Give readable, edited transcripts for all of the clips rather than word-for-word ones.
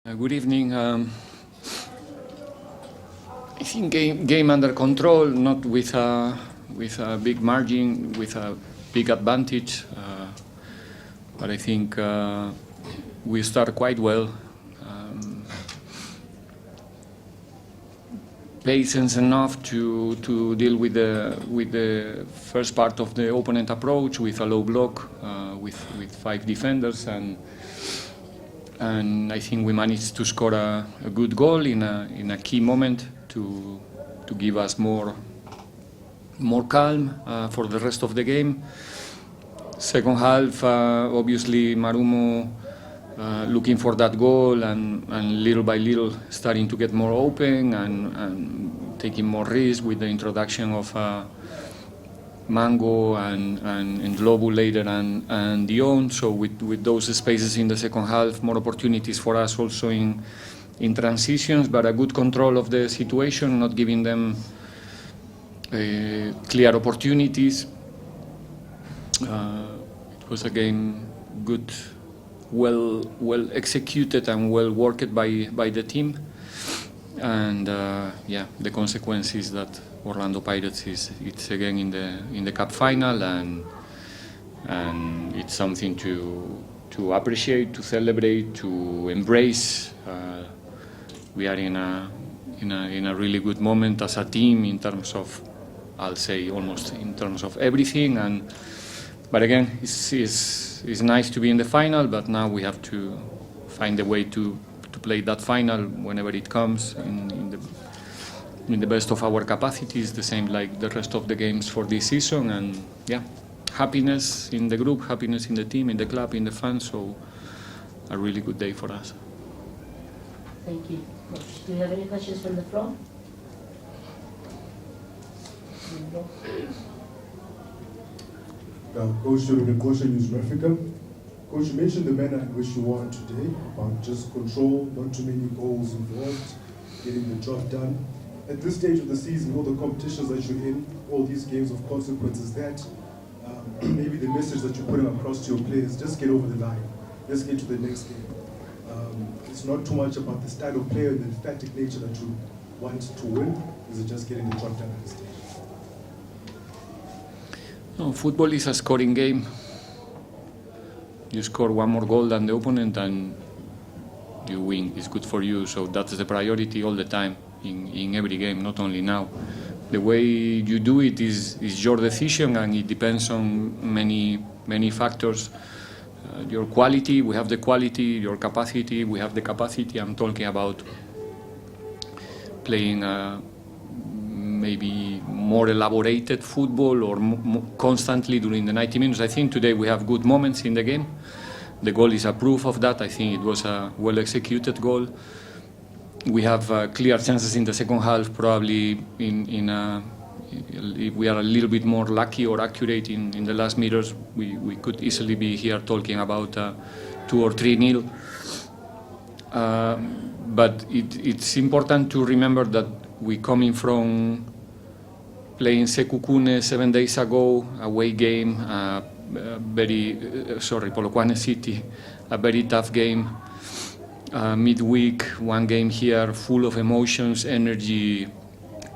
Good evening. I think game under control, not with a big margin, with a big advantage, but I think we start quite well. Patience enough to deal with the first part of the opponent approach with a low block, with 5 defenders, and I think we managed to score a good goal in a key moment to give us more calm for the rest of the game. Second half, obviously Marumo looking for that goal and little by little starting to get more open and taking more risk with the introduction of Mango and Lobu later and Dion. So with those spaces in the second half, more opportunities for us also in transitions, but a good control of the situation, not giving them clear opportunities. It was a game good, well executed and well worked by the team, and the consequence is that Orlando Pirates it's again in the cup final, and it's something to appreciate, to celebrate, to embrace. We are in a really good moment as a team in terms of, I'll say, almost in terms of everything. But again, it's nice to be in the final, but now we have to find a way to play that final whenever it comes in the best of our capacities, the same like the rest of the games for this season. And happiness in the group, happiness in the team, in the club, in the fans. So a really good day for us. Thank you. Do you have any questions from the floor? No. Coach, during the Coach News Africa, Coach, you mentioned the manner in which you won today, about just control, not too many goals involved, getting the job done. At this stage of the season, all the competitions that you're in, all these games of consequences, that maybe the message that you're putting across to your players, just get over the line, let's get to the next game. It's not too much about the style of play and the emphatic nature that you want to win. Is it just getting the job done at this stage? No, football is a scoring game. You score one more goal than the opponent and you win. It's good for you. So that's the priority all the time in every game, not only now. The way you do it is your decision, and it depends on many factors. Your quality, we have the quality. Your capacity, we have the capacity. I'm talking about playing maybe more elaborated football or constantly during the 90 minutes. I think today we have good moments in the game. The goal is a proof of that. I think it was a well-executed goal. We have clear chances in the second half, probably if we are a little bit more lucky or accurate in the last meters, we could easily be here talking about 2 or 3-0. But it's important to remember that we coming from playing Sekukune 7 days ago, away game, Polokwane City, a very tough game. Midweek, one game here, full of emotions, energy,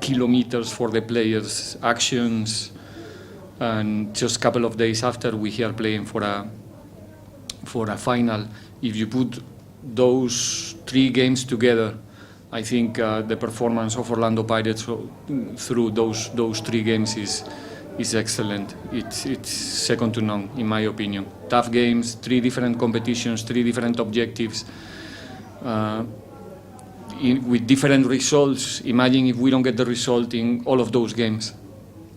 kilometers for the players, actions, and just a couple of days after we here playing for a final. If you put those 3 games together, I think the performance of Orlando Pirates through those 3 games is excellent. It's second to none, in my opinion. Tough games, 3 different competitions, 3 different objectives, with different results. Imagine if we don't get the result in all of those games.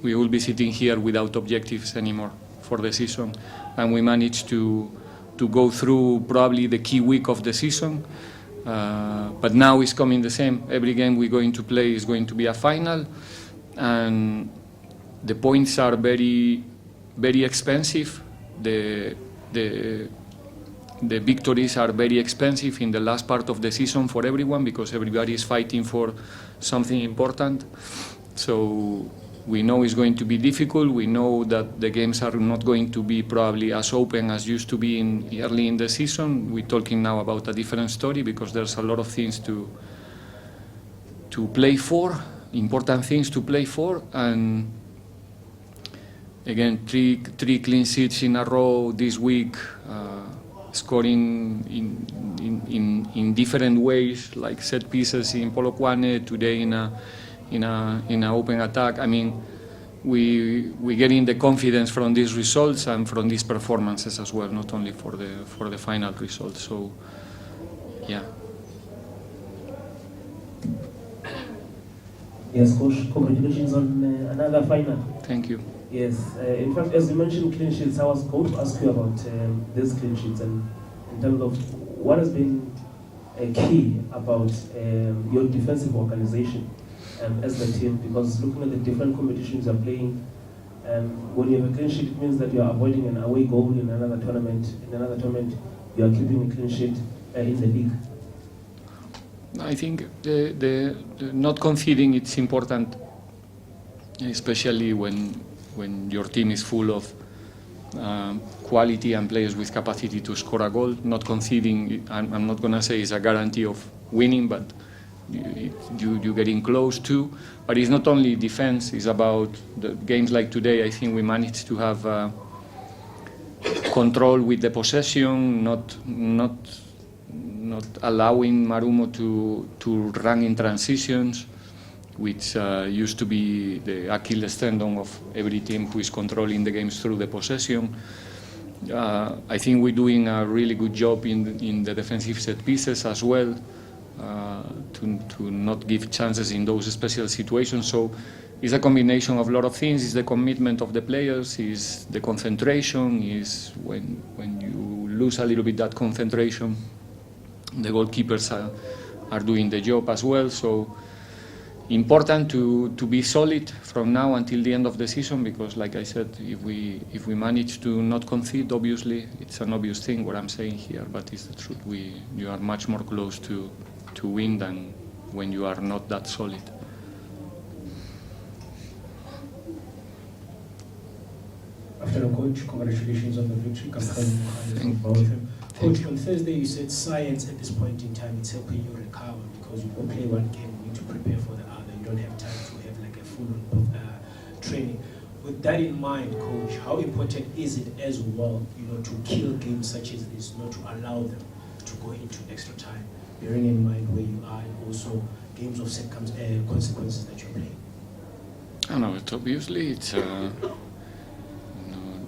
We will be sitting here without objectives anymore for the season. And we managed to go through probably the key week of the season. But now it's coming the same. Every game we're going to play is going to be a final, and the points are very, very expensive. The victories are very expensive in the last part of the season for everyone, because everybody is fighting for something important. So we know it's going to be difficult. We know that the games are not going to be probably as open as used to be early in the season. We're talking now about a different story because there's a lot of things to play for, important things to play for, and again, three clean sheets in a row this week, scoring in different ways, like set pieces in Polokwane, today in a open attack. I mean, we getting the confidence from these results and from these performances as well, not only for the final result. So, yeah. Yes, Coach, congratulations on another final. Thank you. Yes, in fact, as you mentioned clean sheets, I was going to ask you about these clean sheets and in terms of what has been key about your defensive organization as the team, because looking at the different competitions you're playing, when you have a clean sheet, it means that you're avoiding an away goal in another tournament. In another tournament, you are keeping a clean sheet in the league. I think the not conceding it's important, especially when your team is full of quality and players with capacity to score a goal. Not conceding, I'm not going to say is a guarantee of winning, but you getting close to. But it's not only defense, it's about the games like today. I think we managed to have control with the possession, not allowing Marumo to run in transitions, which used to be the Achilles tendon of every team who is controlling the games through the possession. I think we're doing a really good job in the defensive set pieces as well, to not give chances in those special situations. So it's a combination of a lot of things. It's the commitment of the players, it's the concentration, is when you lose a little bit that concentration, the goalkeepers are doing the job as well. So important to be solid from now until the end of the season, because like I said, if we manage to not concede, obviously it's an obvious thing what I'm saying here, but it's the truth. You are much more close to win than when you are not that solid. Afternoon, Coach. Congratulations on the victory. Thank Coach, on Thursday you said science at this point in time it's helping you recover because you don't play one game, you need to prepare for the other. You don't have time to have like a full training. With that in mind, Coach, how important is it as well, to kill games such as this, not to allow them to go into extra time, bearing in mind where you are and also games of consequences that you're playing? I know, obviously it's.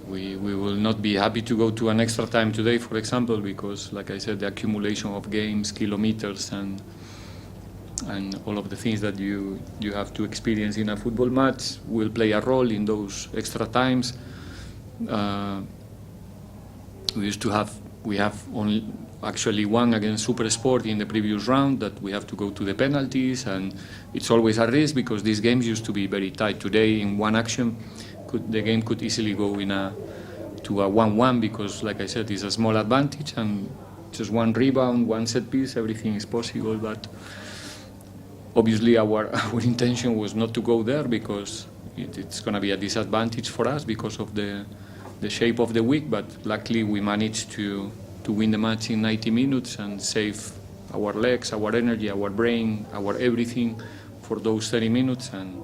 We will not be happy to go to an extra time today, for example, because, like I said, the accumulation of games, kilometers, and all of the things that you have to experience in a football match will play a role in those extra times. We have only actually won against Supersport in the previous round that we have to go to the penalties, and it's always a risk because these games used to be very tight. Today, in one action, the game could easily go to a 1-1 because, like I said, it's a small advantage and just one rebound, one set piece, everything is possible. But obviously our intention was not to go there because it's going to be a disadvantage for us because of the shape of the week. But luckily we managed to win the match in 90 minutes and save our legs, our energy, our brain, our everything for those 30 minutes. And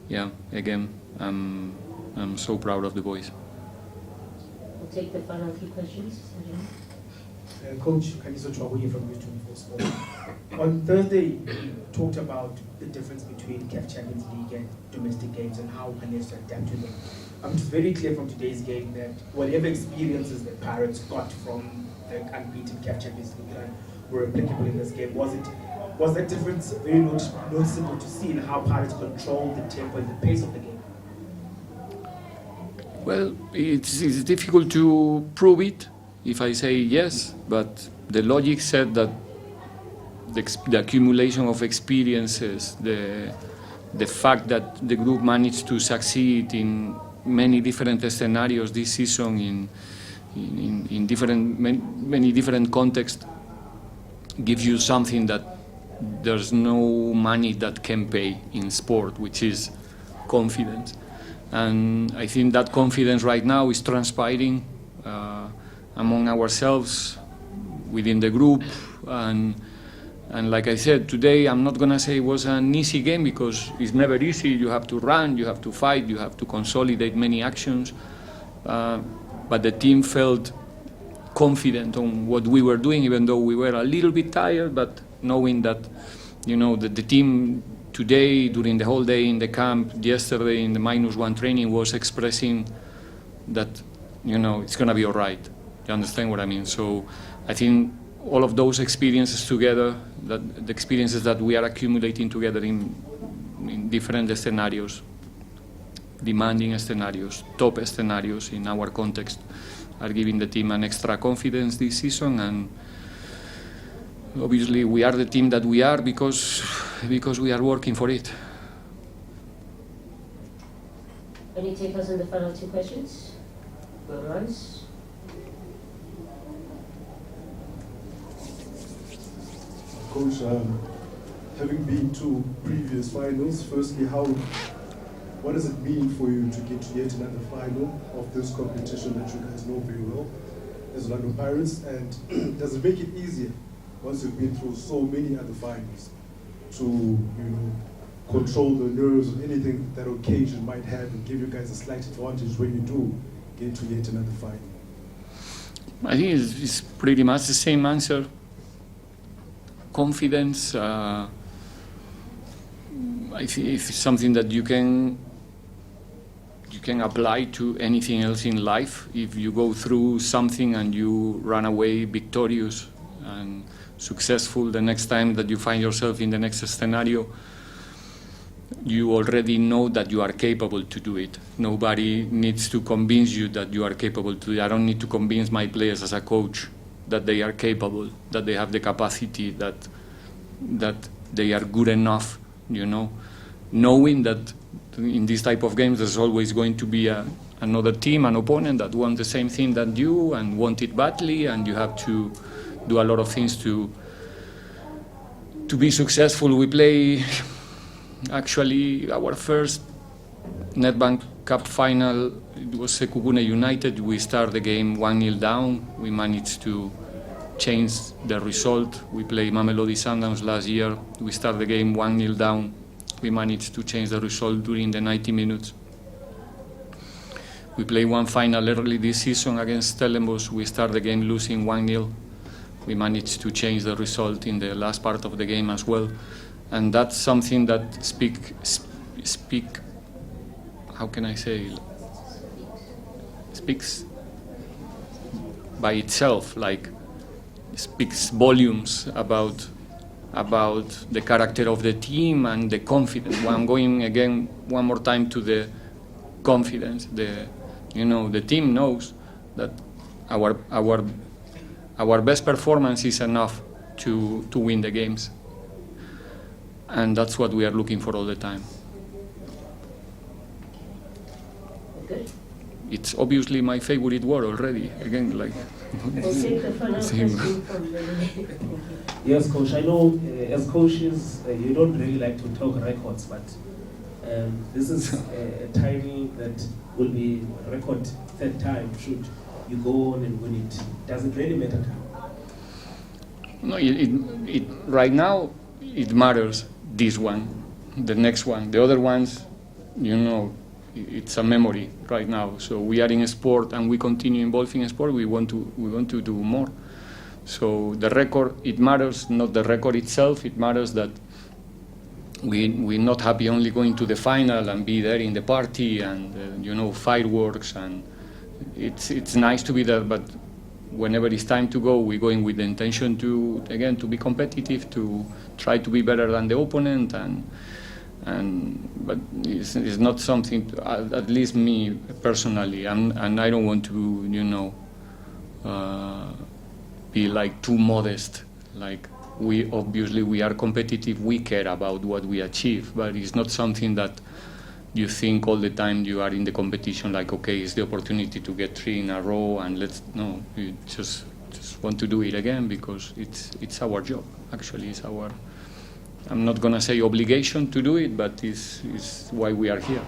yeah, again, I'm so proud of the boys. We'll take the final few questions. Coach Kaniso Chwabuye from News 24 Sport. On Thursday, you talked about the difference between CAF Champions League and domestic games and how one has to adapt to them. It's very clear from today's game that whatever experiences the Pirates got from the unbeaten CAF Champions League run were applicable in this game. Was that difference very noticeable to see in how Pirates controlled the tempo and the pace of the game? Well, it's difficult to prove it if I say yes, but the logic said that the accumulation of experiences, the fact that the group managed to succeed in many different scenarios this season in many different contexts gives you something that there's no money that can pay in sport, which is confidence. And I think that confidence right now is transpiring among ourselves, within the group, and like I said, today I'm not going to say it was an easy game, because it's never easy. You have to run, you have to fight, you have to consolidate many actions. But the team felt confident on what we were doing, even though we were a little bit tired, but knowing that, that the team today, during the whole day in the camp, yesterday in the -1 training, was expressing that, it's going to be all right. You understand what I mean? So I think all of those experiences together, that the experiences that we are accumulating together in different scenarios, demanding scenarios, top scenarios in our context, are giving the team an extra confidence this season. And obviously we are the team that we are because we are working for it. Any takers on the final two questions? Going once? Coach, having been to previous finals, firstly, what does it mean for you to get to yet another final of this competition that you guys know very well as Orlando Pirates? And does it make it easier, once you've been through so many other finals, to control the nerves of anything that occasion might have and give you guys a slight advantage when you do get to yet another final? I think it's pretty much the same answer. Confidence, I think it's something that you can apply to anything else in life. If you go through something and you run away victorious and successful, the next time that you find yourself in the next scenario, you already know that you are capable to do it. Nobody needs to convince you that you are capable to do it. I don't need to convince my players as a coach that they are capable, that they have the capacity, that they are good enough, knowing that in this type of games there's always going to be another team, an opponent that wants the same thing that you and want it badly, and you have to do a lot of things to be successful. We play actually our first Nedbank Cup final. It was Sekubune United. We started the game 1-0 down. We managed to change the result. We played Mamelodi Sundowns last year. We started the game 1-0 down. We managed to change the result during the 90 minutes. We played one final early this season against Stellenbosch. We started the game losing 1-0. We managed to change the result in the last part of the game as well. And that's something that speaks by itself, like speaks volumes about the character of the team and the confidence. Well, I'm going again one more time to the confidence. The team knows that our best performance is enough to win the games, and that's what we are looking for all the time. Good. It's obviously my favorite word already. Again, like. We'll take the final Same. question from the Yes, Coach. I know as coaches you don't really like to talk records, but this is a title that will be record third time. Should you go on and win it? Does it really matter? No, it right now it matters. This one, the next one, the other ones, it's a memory right now. So we are in sport and we continue involved in sport. We want to do more. So the record, it matters, not the record itself. It matters that we're not happy only going to the final and be there in the party and fireworks, and it's nice to be there, but whenever it's time to go, we're going with the intention to be competitive, to try to be better than the opponent, but it's not something, at least me personally, and I don't want to, be like too modest. Like we are competitive, we care about what we achieve, but it's not something that you think all the time you are in the competition, like, okay, it's the opportunity to get 3 in a row, and you just want to do it again because it's our job. Actually, it's I'm not gonna say obligation to do it, but is why we are here.